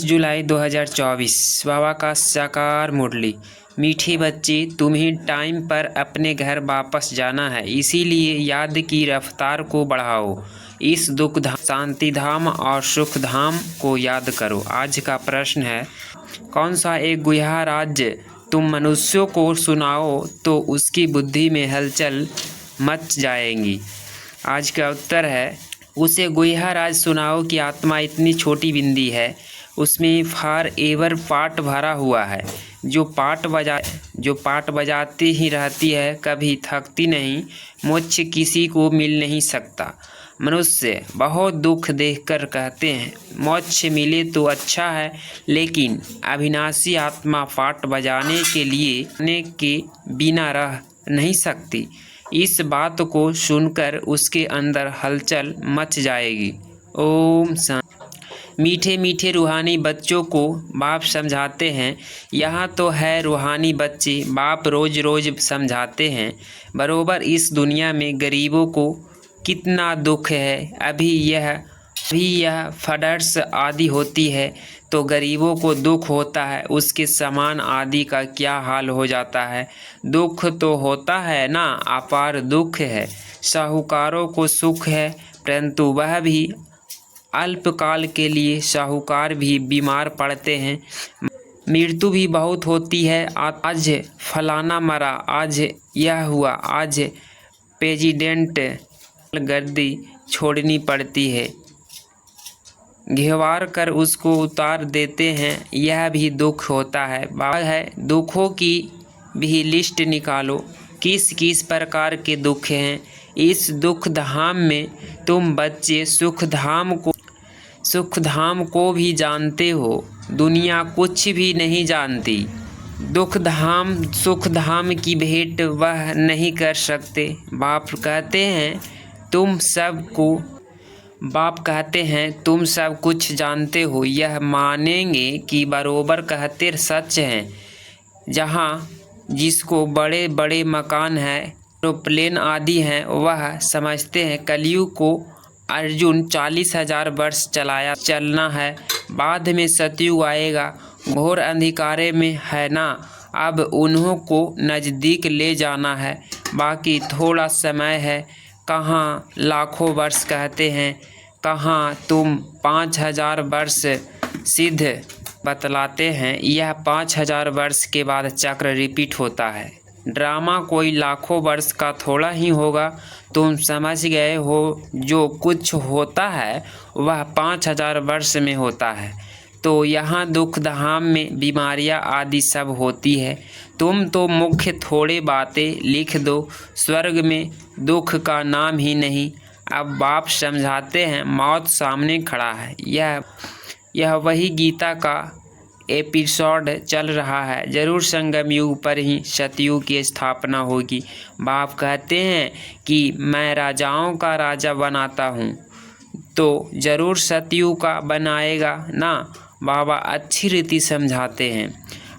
जुलाई 2024 बाबा का साकार मुरली। मीठे बच्चे, तुम्हें टाइम पर अपने घर वापस जाना है, इसीलिए याद की रफ्तार को बढ़ाओ। इस दुख धाम, शांति धाम और सुख धाम को याद करो। आज का प्रश्न है, कौन सा एक गुह्य राज तुम मनुष्यों को सुनाओ तो उसकी बुद्धि में हलचल मच जाएंगी। आज का उत्तर है, उसे गुह्य राज सुनाओ कि आत्मा इतनी छोटी बिंदी है, उसमें फॉर एवर पाठ भरा हुआ है, जो पाठ बजाती ही रहती है, कभी थकती नहीं। मोक्ष किसी को मिल नहीं सकता। मनुष्य बहुत दुख देखकर कहते हैं, मोक्ष मिले तो अच्छा है, लेकिन अविनाशी आत्मा पाठ बजाने के लिए के बिना रह नहीं सकती। इस बात को सुनकर उसके अंदर हलचल मच जाएगी। ओम शांति। मीठे मीठे रूहानी बच्चों को बाप समझाते हैं। यहाँ तो है रूहानी बच्चे, बाप रोज़ रोज़ समझाते हैं। बरोबर इस दुनिया में गरीबों को कितना दुख है। अभी यह फ्लड्स आदि होती है तो गरीबों को दुख होता है, उसके समान आदि का क्या हाल हो जाता है। दुख तो होता है ना, अपार दुख है। साहूकारों को सुख है, परंतु वह भी अल्पकाल के लिए। साहूकार भी बीमार पड़ते हैं, मृत्यु भी बहुत होती है। आज फलाना मरा, आज यह हुआ, आज प्रेसिडेंट गद्दी छोड़नी पड़ती है, घेवार कर उसको उतार देते हैं, यह भी दुख होता है। बात है, दुखों की भी लिस्ट निकालो, किस किस प्रकार के दुख हैं। इस दुख धाम में तुम बच्चे सुख धाम को भी जानते हो, दुनिया कुछ भी नहीं जानती। दुख धाम सुख धाम की भेंट वह नहीं कर सकते। बाप कहते हैं तुम सब कुछ जानते हो, यह मानेंगे कि बरोबर कहते सच हैं। जहाँ जिसको बड़े बड़े मकान हैं, एरोप्लेन आदि हैं, वह समझते हैं कलयुग को अर्जुन 40,000 वर्ष चलना है, बाद में सतयुग आएगा, घोर अंधिकारे में है ना। अब उन्हों को नज़दीक ले जाना है, बाकी थोड़ा समय है। कहाँ लाखों वर्ष कहते हैं, कहाँ तुम 5,000 वर्ष सिद्ध बतलाते हैं। यह 5,000 वर्ष के बाद चक्र रिपीट होता है। ड्रामा कोई लाखों वर्ष का थोड़ा ही होगा। तुम समझ गए हो, जो कुछ होता है वह 5,000 वर्ष में होता है। तो यहाँ दुख धाम में बीमारियाँ आदि सब होती है। तुम तो मुख्य थोड़े बातें लिख दो, स्वर्ग में दुख का नाम ही नहीं। अब बाप समझाते हैं, मौत सामने खड़ा है। यह वही गीता का एपिसोड चल रहा है। जरूर संगम युग पर ही सतयुग की स्थापना होगी। बाप कहते हैं कि मैं राजाओं का राजा बनाता हूँ, तो जरूर सतयुग का बनाएगा ना। बाबा अच्छी रीति समझाते हैं।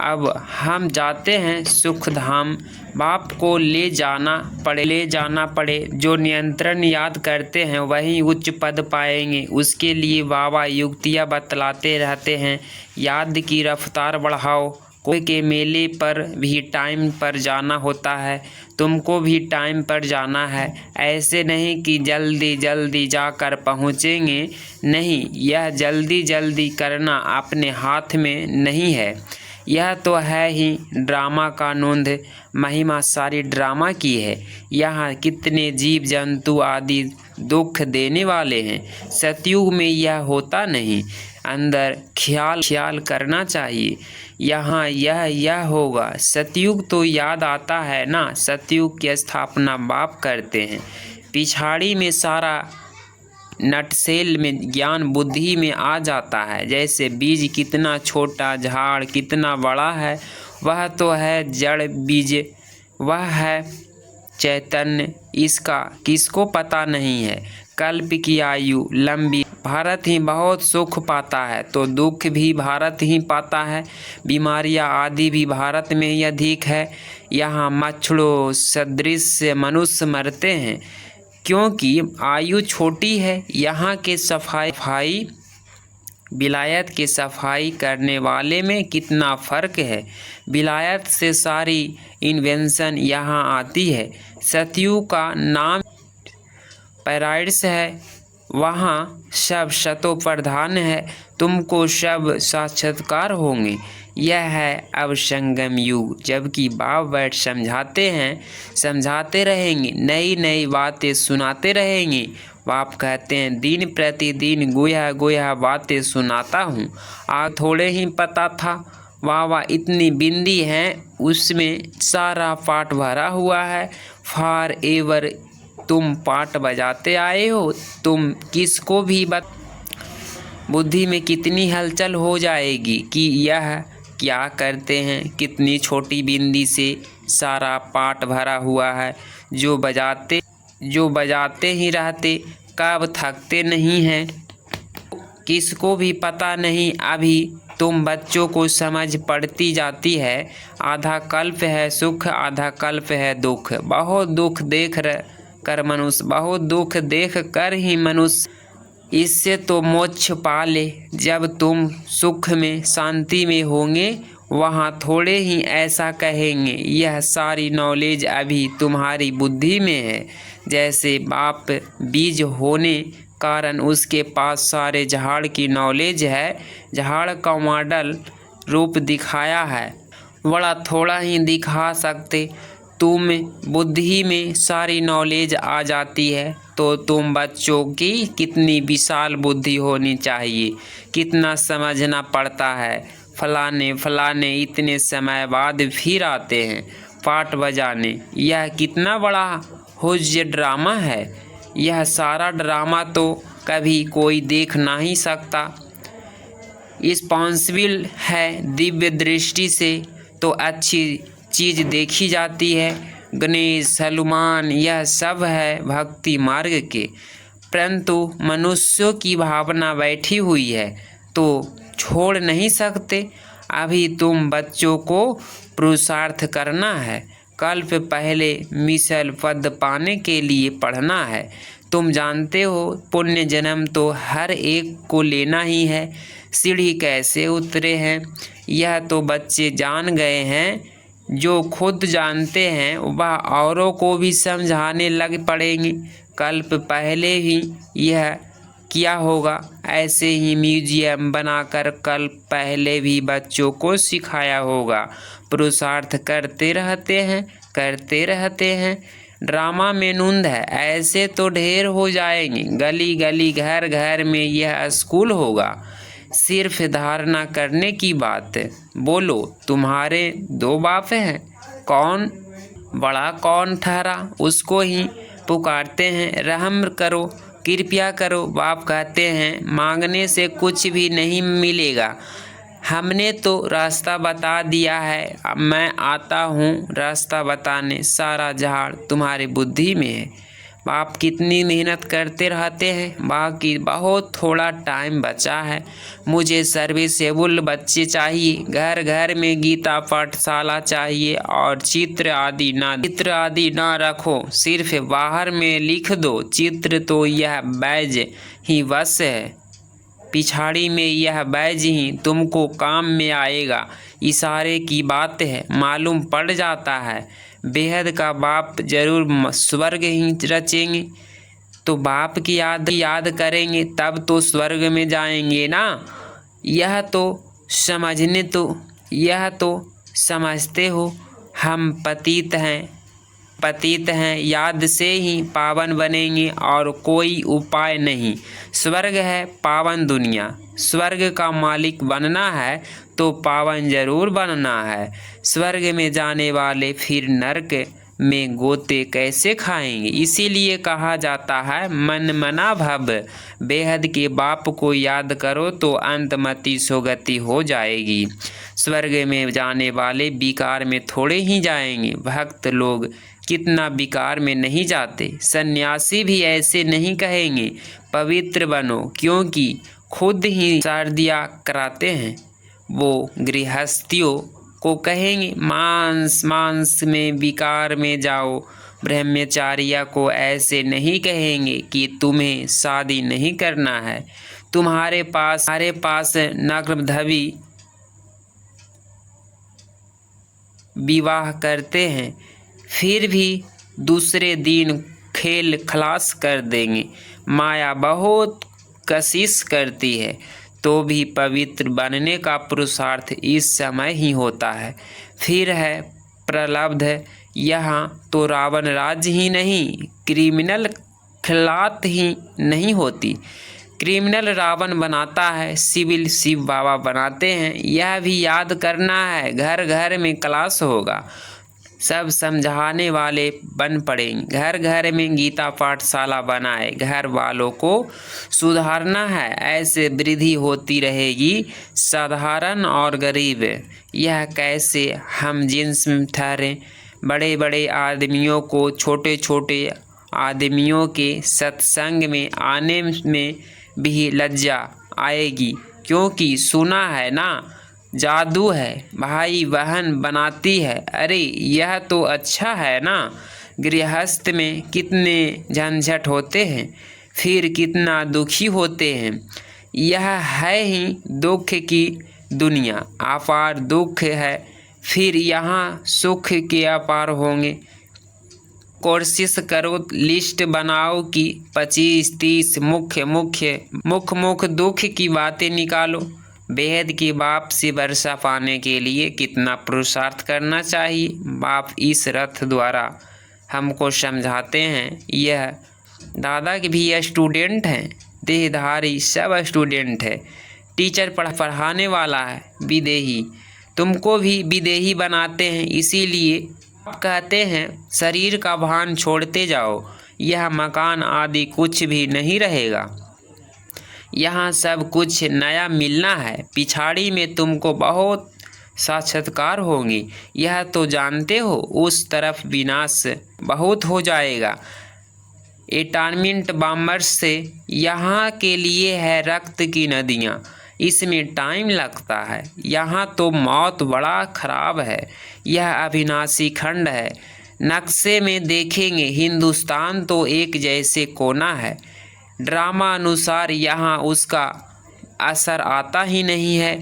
अब हम जाते हैं सुख धाम। बाप को ले जाना पड़े। जो नियंत्रण याद करते हैं वही उच्च पद पाएंगे। उसके लिए बाबा युक्तियाँ बतलाते रहते हैं। याद की रफ्तार बढ़ाओ। कोई के मेले पर भी टाइम पर जाना होता है, तुमको भी टाइम पर जाना है। ऐसे नहीं कि जल्दी जल्दी जाकर पहुँचेंगे, नहीं, यह जल्दी जल्दी करना अपने हाथ में नहीं है। यह तो है ही ड्रामा का नोंद, महिमा सारी ड्रामा की है। यहाँ कितने जीव जंतु आदि दुख देने वाले हैं। सतयुग में यह होता नहीं। अंदर ख्याल करना चाहिए, यहाँ यह होगा। सतयुग तो याद आता है ना। सतयुग की स्थापना बाप करते हैं। पिछाड़ी में सारा नटसेल में ज्ञान बुद्धि में आ जाता है। जैसे बीज कितना छोटा, झाड़ कितना बड़ा है, वह तो है जड़ बीज, वह है चैतन्य। इसका किसको पता नहीं है। कल्प की आयु लंबी, भारत ही बहुत सुख पाता है, तो दुख भी भारत ही पाता है। बीमारियां आदि भी भारत में ही अधिक है। यहाँ मच्छरों सदृश मनुष्य मरते हैं, क्योंकि आयु छोटी है। यहाँ के सफाई विलायत के सफाई करने वाले में कितना फ़र्क है। विलायत से सारी इन्वेंशन यहाँ आती है। सतयुग का नाम पैराडाइस है, वहाँ सब शतो प्रधान है, तुमको सब साक्षात्कार होंगे। यह है अब संगम युग, जबकि बाप बैठ समझाते हैं, समझाते रहेंगे, नई नई बातें सुनाते रहेंगे। बाप कहते हैं दिन प्रतिदिन गोया गोया बातें सुनाता हूँ। आज थोड़े ही पता था, वाह वाह इतनी बिंदी हैं, उसमें सारा पाठ भरा हुआ है। फॉर एवर तुम पाठ बजाते आए हो, तुम किसको भी बुद्धि में कितनी हलचल हो जाएगी कि यह क्या करते हैं। कितनी छोटी बिंदी से सारा पाठ भरा हुआ है। जो बजाते ही रहते, कब थकते नहीं हैं, किसको भी पता नहीं। अभी तुम बच्चों को समझ पड़ती जाती है। आधा कल्प है सुख, आधा कल्प है दुख। बहुत दुख देख कर ही मनुष्य इससे तो मोक्ष पा ले। जब तुम सुख में शांति में होंगे, वहाँ थोड़े ही ऐसा कहेंगे यह सारी नॉलेज अभी तुम्हारी बुद्धि में है। जैसे बाप बीज होने कारण उसके पास सारे झाड़ की नॉलेज है। झाड़ का मॉडल रूप दिखाया है, बड़ा थोड़ा ही दिखा सकते। तुम बुद्धि में सारी नॉलेज आ जाती है तो तुम बच्चों की कितनी विशाल बुद्धि होनी चाहिए, कितना समझना पड़ता है। फलाने इतने समय बाद फिर आते हैं पाठ बजाने। यह कितना बड़ा हुज्य ड्रामा है। यह सारा ड्रामा तो कभी कोई देख नहीं सकता। रिस्पॉन्सिबल है, दिव्य दृष्टि से तो अच्छी चीज़ देखी जाती है। गणेश हनुमान यह सब है भक्ति मार्ग के, परंतु मनुष्यों की भावना बैठी हुई है तो छोड़ नहीं सकते। अभी तुम बच्चों को पुरुषार्थ करना है। कल्प पहले मिसल पद पाने के लिए पढ़ना है। तुम जानते हो पुण्य जन्म तो हर एक को लेना ही है। सीढ़ी कैसे उतरे हैं यह तो बच्चे जान गए हैं। जो खुद जानते हैं वह औरों को भी समझाने लग पड़ेंगे। कल्प पहले ही यह किया होगा। ऐसे ही म्यूजियम बनाकर कल्प पहले भी बच्चों को सिखाया होगा। पुरुषार्थ करते रहते हैं। ड्रामा में नूंद है, ऐसे तो ढेर हो जाएंगे। गली गली घर घर में यह स्कूल होगा। सिर्फ धारणा करने की बात है। बोलो तुम्हारे 2 बाप हैं, कौन बड़ा कौन ठहरा, उसको ही पुकारते हैं। रहम करो, कृपया करो। बाप कहते हैं मांगने से कुछ भी नहीं मिलेगा। हमने तो रास्ता बता दिया है, अब मैं आता हूँ रास्ता बताने। सारा झाड़ तुम्हारी बुद्धि में है। बाप कितनी मेहनत करते रहते हैं। बाकी बहुत थोड़ा टाइम बचा है। मुझे सर्विसेबल बच्चे चाहिए। घर घर में गीता पाठशाला चाहिए और चित्र आदि ना रखो, सिर्फ बाहर में लिख दो चित्र। तो यह बैज ही बस है, पिछाड़ी में यह बैज ही तुमको काम में आएगा। इशारे की बात है, मालूम पड़ जाता है। बेहद का बाप जरूर स्वर्ग ही रचेंगे, तो बाप की याद करेंगे तब तो स्वर्ग में जाएंगे ना। यह तो समझते हो हम पतित हैं, याद से ही पावन बनेंगे और कोई उपाय नहीं। स्वर्ग है पावन दुनिया। स्वर्ग का मालिक बनना है तो पावन जरूर बनना है। स्वर्ग में जाने वाले फिर नरक में गोते कैसे खाएंगे। इसीलिए कहा जाता है मन मना भव। बेहद के बाप को याद करो तो अंतमति सोगति हो जाएगी। स्वर्ग में जाने वाले विकार में थोड़े ही जाएंगे। भक्त लोग कितना विकार में नहीं जाते। सन्यासी भी ऐसे नहीं कहेंगे पवित्र बनो, क्योंकि खुद ही शादियाँ कराते हैं। वो गृहस्थियों को कहेंगे मांस में विकार में जाओ। ब्रह्मचारिया को ऐसे नहीं कहेंगे कि तुम्हें शादी नहीं करना है, तुम्हारे पास नग्नधवी विवाह करते हैं, फिर भी दूसरे दिन खेल खलास कर देंगे। माया बहुत कशिश करती है, तो भी पवित्र बनने का पुरुषार्थ इस समय ही होता है। फिर है प्रलब्ध, यहाँ तो रावण राज्य ही नहीं, क्रिमिनल खिलात ही नहीं होती। क्रिमिनल रावण बनाता है, सिविल शिव बाबा बनाते हैं। यह भी याद करना है, घर घर में क्लास होगा, सब समझाने वाले बन पड़ेंगे। घर घर में गीता पाठशाला बनाए, घर वालों को सुधारना है। ऐसे वृद्धि होती रहेगी, साधारण और गरीब यह कैसे हम जिन्स में ठहरें। बड़े बड़े आदमियों को छोटे छोटे आदमियों के सत्संग में आने में भी लज्जा आएगी, क्योंकि सुना है ना, जादू है, भाई बहन बनाती है। अरे यह तो अच्छा है ना। गृहस्थ में कितने झंझट होते हैं, फिर कितना दुखी होते हैं। यह है ही दुख की दुनिया, अपार दुख है, फिर यहाँ सुख के अपार होंगे। कोशिश करो, लिस्ट बनाओ कि 25-30 मुख्य दुख की बातें निकालो। बेहद की बाप से वर्षा पाने के लिए कितना पुरुषार्थ करना चाहिए। बाप इस रथ द्वारा हमको समझाते हैं। यह दादा के भी स्टूडेंट हैं, देहधारी सब स्टूडेंट है। टीचर पढ़ाने वाला है विदेही, तुमको भी विदेही बनाते हैं। इसीलिए कहते हैं शरीर का भान छोड़ते जाओ, यह मकान आदि कुछ भी नहीं रहेगा। यहाँ सब कुछ नया मिलना है। पिछाड़ी में तुमको बहुत साक्षात्कार होंगे, यह तो जानते हो। उस तरफ विनाश बहुत हो जाएगा। एटॉमिक बॉम्बर्स से यहाँ के लिए है रक्त की नदियाँ, इसमें टाइम लगता है। यहाँ तो मौत बड़ा खराब है। यह अविनाशी खंड है। नक्शे में देखेंगे हिंदुस्तान तो एक जैसे कोना है। ड्रामा अनुसार यहाँ उसका असर आता ही नहीं है।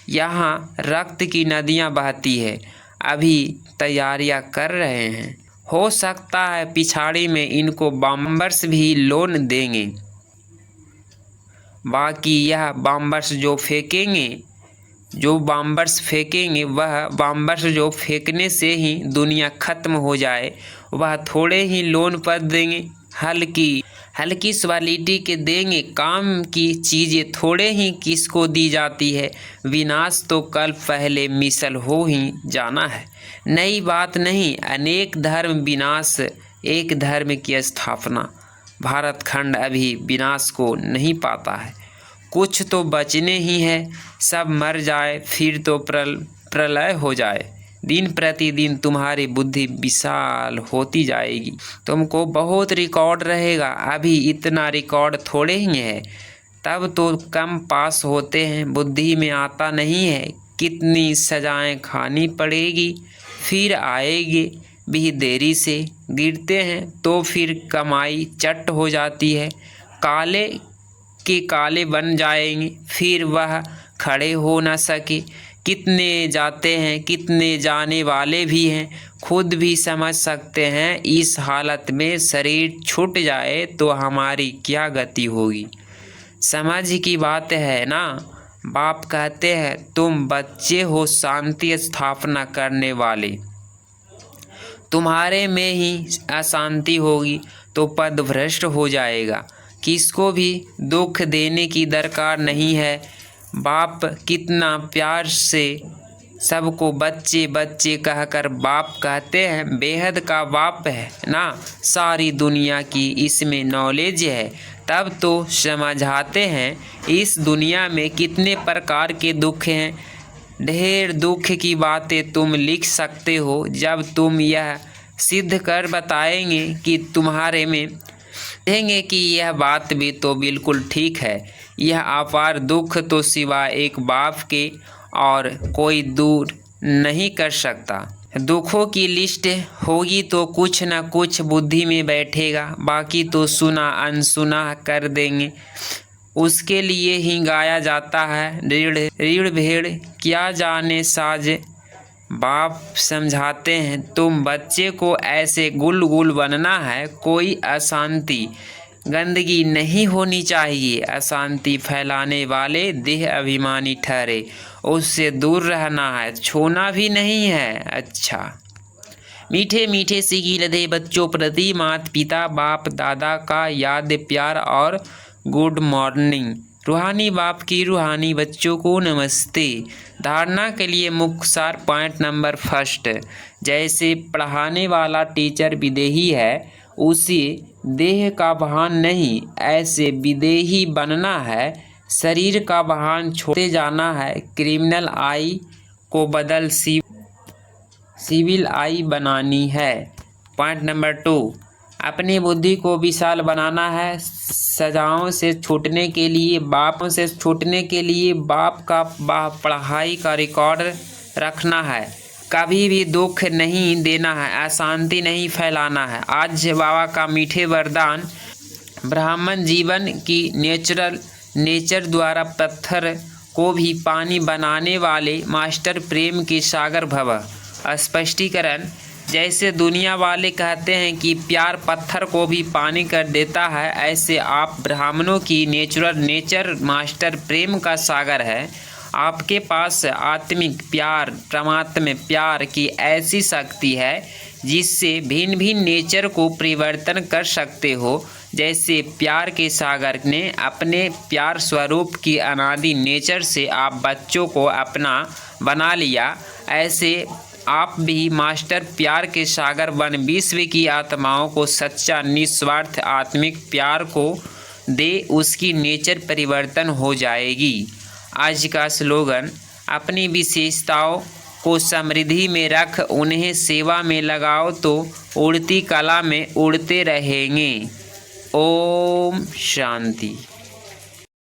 यहाँ रक्त की नदियाँ बहती है। अभी तैयारियाँ कर रहे हैं, हो सकता है पिछाड़ी में इनको बॉम्बर्स भी लोन देंगे। बाकी यह बॉम्बर्स जो बॉम्बर्स फेंकेंगे वह बॉम्बर्स जो फेंकने से ही दुनिया ख़त्म हो जाए, वह थोड़े ही लोन पर देंगे, हल्की क्वालिटी के देंगे। काम की चीज़ें थोड़े ही किसको दी जाती है। विनाश तो कल पहले मिसल हो ही जाना है, नई बात नहीं। अनेक धर्म विनाश, एक धर्म की स्थापना। भारत खंड अभी विनाश को नहीं पाता है, कुछ तो बचने ही है। सब मर जाए फिर तो प्रलय हो जाए। दिन प्रतिदिन तुम्हारी बुद्धि विशाल होती जाएगी, तुमको बहुत रिकॉर्ड रहेगा। अभी इतना रिकॉर्ड थोड़े ही है, तब तो कम पास होते हैं, बुद्धि में आता नहीं है। कितनी सजाएं खानी पड़ेगी, फिर आएगी भी देरी से। गिरते हैं तो फिर कमाई चट हो जाती है, काले के काले बन जाएंगे, फिर वह खड़े हो न सके। कितने जाते हैं, कितने जाने वाले भी हैं, खुद भी समझ सकते हैं। इस हालत में शरीर छूट जाए तो हमारी क्या गति होगी। समझ की बात है ना। बाप कहते हैं तुम बच्चे हो शांति स्थापना करने वाले, तुम्हारे में ही अशांति होगी तो पद भ्रष्ट हो जाएगा। किसको भी दुख देने की दरकार नहीं है। बाप कितना प्यार से सबको बच्चे बच्चे कहकर बाप कहते हैं। बेहद का बाप है ना, सारी दुनिया की इसमें नॉलेज है, तब तो समझाते हैं इस दुनिया में कितने प्रकार के दुख हैं। ढेर दुख की बातें तुम लिख सकते हो, जब तुम यह सिद्ध कर बताएंगे कि तुम्हारे में कहेंगे कि यह बात भी तो बिल्कुल ठीक है। यह अपार दुख तो सिवाय एक बाप के और कोई दूर नहीं कर सकता। दुखों की लिस्ट होगी तो कुछ न कुछ बुद्धि में बैठेगा, बाकी तो सुना अनसुना कर देंगे। उसके लिए ही गाया जाता है। रीढ़ रीढ़ भेड़ क्या जाने साज। बाप समझाते हैं तुम बच्चे को ऐसे गुल गुल बनना है, कोई अशांति गंदगी नहीं होनी चाहिए। अशांति फैलाने वाले देह अभिमानी ठहरे, उससे दूर रहना है, छूना भी नहीं है। अच्छा, मीठे मीठे सीखी लदे बच्चों प्रति माता पिता बाप दादा का याद प्यार और गुड मॉर्निंग। रूहानी बाप की रूहानी बच्चों को नमस्ते। धारणा के लिए मुख्य सार पॉइंट नंबर फर्स्ट, जैसे पढ़ाने वाला टीचर विदेही है, उसे देह का भान नहीं, ऐसे विदेही बनना है। शरीर का भान छोड़ते जाना है। क्रिमिनल आई को बदल सिविल आई बनानी है। पॉइंट नंबर 2, अपनी बुद्धि को विशाल बनाना है। सजाओं से छूटने के लिए बाप का पढ़ाई का रिकॉर्ड रखना है। कभी भी दुख नहीं देना है, अशांति नहीं फैलाना है। आज बाबा का मीठे वरदान, ब्राह्मण जीवन की नेचर द्वारा पत्थर को भी पानी बनाने वाले मास्टर प्रेम के सागर भव। स्पष्टीकरण, जैसे दुनिया वाले कहते हैं कि प्यार पत्थर को भी पानी कर देता है, ऐसे आप ब्राह्मणों की नेचर मास्टर प्रेम का सागर है। आपके पास आत्मिक प्यार, परमात्मा प्यार की ऐसी शक्ति है जिससे भिन्न भिन्न नेचर को परिवर्तन कर सकते हो। जैसे प्यार के सागर ने अपने प्यार स्वरूप की अनादि नेचर से आप बच्चों को अपना बना लिया, ऐसे आप भी मास्टर प्यार के सागर बन विश्व की आत्माओं को सच्चा निस्वार्थ आत्मिक प्यार को दे, उसकी नेचर परिवर्तन हो जाएगी। आज का स्लोगन, अपनी विशेषताओं को समृद्धि में रख, उन्हें सेवा में लगाओ तो उड़ती कला में उड़ते रहेंगे। ओम शांति।